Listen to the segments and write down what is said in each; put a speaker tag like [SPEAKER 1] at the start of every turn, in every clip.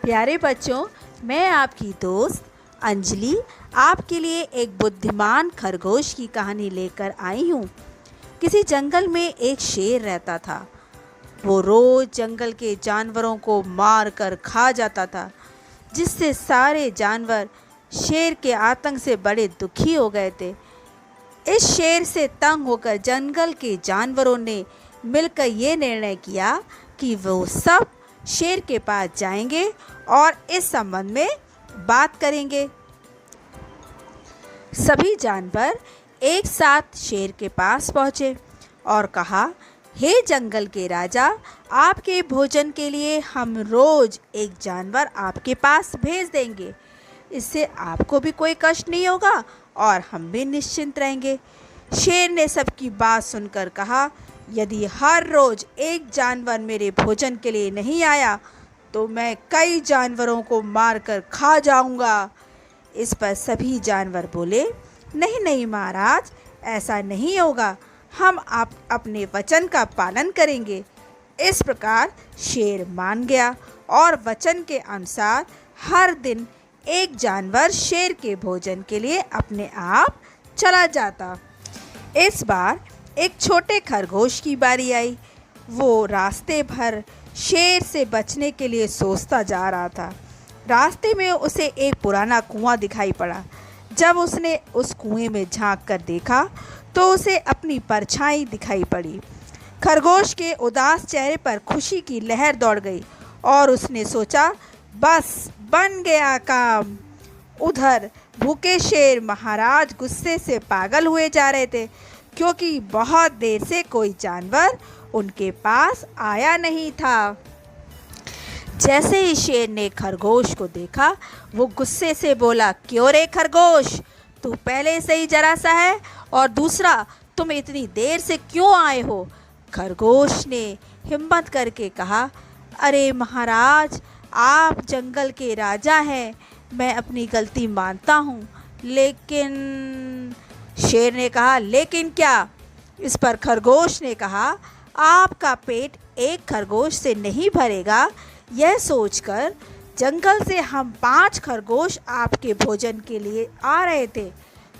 [SPEAKER 1] प्यारे बच्चों, मैं आपकी दोस्त अंजलि आपके लिए एक बुद्धिमान खरगोश की कहानी लेकर आई हूँ। किसी जंगल में एक शेर रहता था। वो रोज जंगल के जानवरों को मार कर खा जाता था, जिससे सारे जानवर शेर के आतंक से बड़े दुखी हो गए थे। इस शेर से तंग होकर जंगल के जानवरों ने मिलकर ये निर्णय किया कि वो सब शेर के पास जाएंगे और इस संबंध में बात करेंगे। सभी जानवर एक साथ शेर के पास पहुँचे और कहा, हे जंगल के राजा, आपके भोजन के लिए हम रोज एक जानवर आपके पास भेज देंगे। इससे आपको भी कोई कष्ट नहीं होगा और हम भी निश्चिंत रहेंगे। शेर ने सबकी बात सुनकर कहा, यदि हर रोज एक जानवर मेरे भोजन के लिए नहीं आया तो मैं कई जानवरों को मारकर खा जाऊंगा। इस पर सभी जानवर बोले, नहीं नहीं महाराज, ऐसा नहीं होगा, हम आप अपने वचन का पालन करेंगे। इस प्रकार शेर मान गया और वचन के अनुसार हर दिन एक जानवर शेर के भोजन के लिए अपने आप चला जाता। इस बार एक छोटे खरगोश की बारी आई। वो रास्ते भर शेर से बचने के लिए सोचता जा रहा था। रास्ते में उसे एक पुराना कुआं दिखाई पड़ा। जब उसने उस कुएं में झांक कर देखा तो उसे अपनी परछाई दिखाई पड़ी। खरगोश के उदास चेहरे पर खुशी की लहर दौड़ गई और उसने सोचा, बस बन गया काम। उधर भूखे शेर महाराज गुस्से से पागल हुए जा रहे थे, क्योंकि बहुत देर से कोई जानवर उनके पास आया नहीं था। जैसे ही शेर ने खरगोश को देखा, वो गुस्से से बोला, क्यों रे खरगोश, तू पहले से ही जरा सा है, और दूसरा तुम इतनी देर से क्यों आए हो? खरगोश ने हिम्मत करके कहा, अरे महाराज, आप जंगल के राजा हैं, मैं अपनी गलती मानता हूँ, लेकिन शेर ने कहा, लेकिन क्या? इस पर खरगोश ने कहा, आपका पेट एक खरगोश से नहीं भरेगा। यह सोचकर जंगल से हम 5 खरगोश आपके भोजन के लिए आ रहे थे,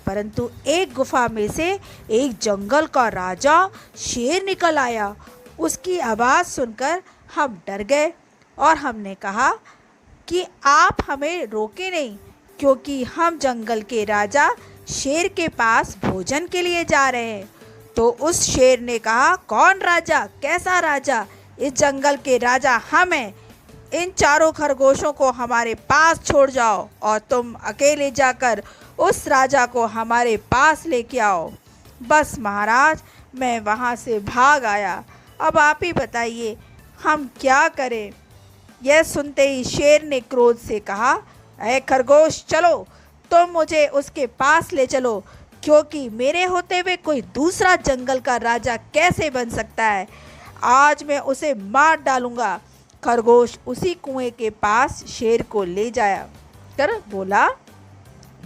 [SPEAKER 1] परंतु एक गुफा में से एक जंगल का राजा शेर निकल आया। उसकी आवाज़ सुनकर हम डर गए और हमने कहा कि आप हमें रोके नहीं, क्योंकि हम जंगल के राजा शेर के पास भोजन के लिए जा रहे हैं। तो उस शेर ने कहा, कौन राजा? कैसा राजा? इस जंगल के राजा हम हैं। इन 4 खरगोशों को हमारे पास छोड़ जाओ और तुम अकेले जाकर उस राजा को हमारे पास लेके आओ। बस महाराज, मैं वहाँ से भाग आया। अब आप ही बताइए हम क्या करें? यह सुनते ही शेर ने क्रोध से कहा, ऐ खरगोश, चलो तुम मुझे उसके पास ले चलो, क्योंकि मेरे होते हुए कोई दूसरा जंगल का राजा कैसे बन सकता है? आज मैं उसे मार डालूंगा। खरगोश उसी कुएं के पास शेर को ले जाया कर बोला,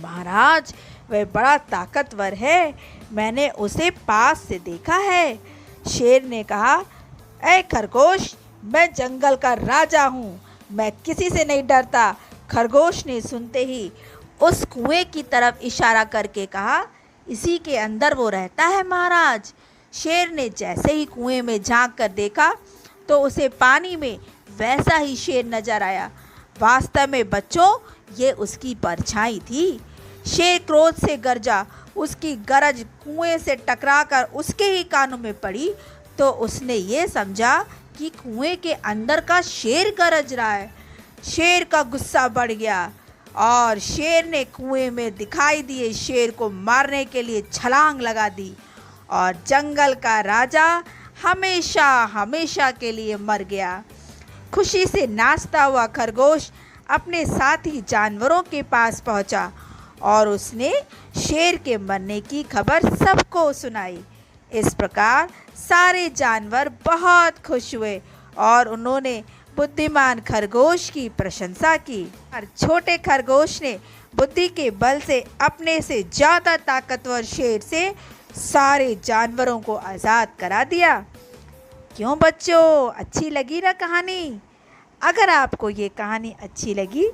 [SPEAKER 1] महाराज, वह बड़ा ताकतवर है, मैंने उसे पास से देखा है। शेर ने कहा, ऐ खरगोश, मैं जंगल का राजा हूँ, मैं किसी से नहीं डरता। खरगोश ने सुनते ही उस कुएं की तरफ इशारा करके कहा, इसी के अंदर वो रहता है महाराज। शेर ने जैसे ही कुएं में झांक कर देखा तो उसे पानी में वैसा ही शेर नजर आया। वास्तव में बच्चों, ये उसकी परछाई थी। शेर क्रोध से गरजा। उसकी गरज कुएं से टकराकर उसके ही कानों में पड़ी तो उसने ये समझा कि कुएं के अंदर का शेर गरज रहा है। शेर का गुस्सा बढ़ गया और शेर ने कुएं में दिखाई दिए शेर को मारने के लिए छलांग लगा दी और जंगल का राजा हमेशा हमेशा के लिए मर गया। खुशी से नाचता हुआ खरगोश अपने साथी जानवरों के पास पहुंचा और उसने शेर के मरने की खबर सबको सुनाई। इस प्रकार सारे जानवर बहुत खुश हुए और उन्होंने बुद्धिमान खरगोश की प्रशंसा की। और छोटे खरगोश ने बुद्धि के बल से अपने से ज़्यादा ताकतवर शेर से सारे जानवरों को आज़ाद करा दिया। क्यों बच्चों, अच्छी लगी ना कहानी? अगर आपको ये कहानी अच्छी लगी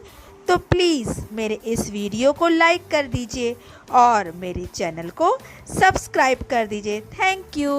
[SPEAKER 1] तो प्लीज़ मेरे इस वीडियो को लाइक कर दीजिए और मेरे चैनल को सब्सक्राइब कर दीजिए। Thank you.